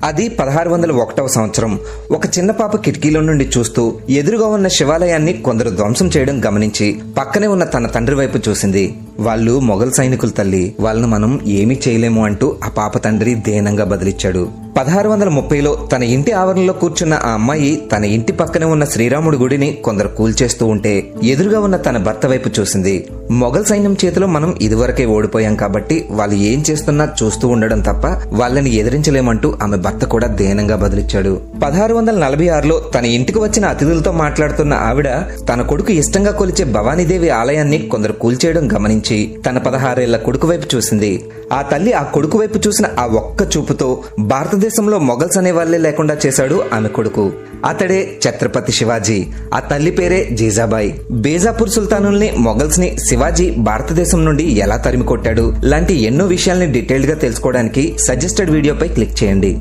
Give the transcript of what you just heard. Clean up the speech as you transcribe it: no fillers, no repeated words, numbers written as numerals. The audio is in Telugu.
అది 1601వ సంవత్సరం. ఒక చిన్న పాప కిటికీలో నుండి చూస్తూ ఎదురుగా ఉన్న శివాలయాన్ని కొందరు ధ్వంసం చేయడం గమనించి పక్కనే ఉన్న తన తండ్రి వైపు చూసింది. వాళ్ళు మొఘల్ సైనికులు తల్లి, వాళ్ళను మనం ఏమీ చేయలేము అంటూ ఆ పాప తండ్రి దీనంగా బదిలిచ్చాడు. 1630లో తన ఇంటి ఆవరణలో కూర్చున్న ఆ అమ్మాయి తన ఇంటి పక్కనే ఉన్న శ్రీరాముడి గుడిని కొందరు కూల్చేస్తూ ఉంటే ఎదురుగా ఉన్న తన భర్త వైపు చూసింది. మొఘల్ సైన్యం చేతిలో మనం ఇదివరకే ఓడిపోయాం కాబట్టి వాళ్ళు ఏం చేస్తున్నా చూస్తూ ఉండడం తప్ప వాళ్ళని ఎదిరించలేమంటూ ఆమె భర్త కూడా దీనంగా బదిలిచ్చాడు. 1646లో తన ఇంటికి వచ్చిన అతిథులతో మాట్లాడుతున్న ఆవిడ తన కొడుకు ఇష్టంగా కొలిచే భవానీదేవి ఆలయాన్ని కొందరు కూల్చేయడం గమనించి తన 16 ఏళ్ల కొడుకు వైపు చూసింది. ఆ తల్లి ఆ కొడుకు వైపు చూసిన ఆ ఒక్క చూపుతో భారతదేశంలో మొఘల్స్ అనే వాళ్లే లేకుండా చేశాడు ఆమె కొడుకు. అతడే ఛత్రపతి శివాజీ. ఆ తల్లి పేరే జీజాబాయి. బేజాపూర్ సుల్తానుల్ని, మొఘల్స్ ని శివాజీ భారతదేశం నుండి ఎలా తరిమి కొట్టాడు లాంటి ఎన్నో విషయాల్ని డీటెయిల్డ్ గా తెలుసుకోవడానికి సజెస్టెడ్ వీడియోపై క్లిక్ చేయండి.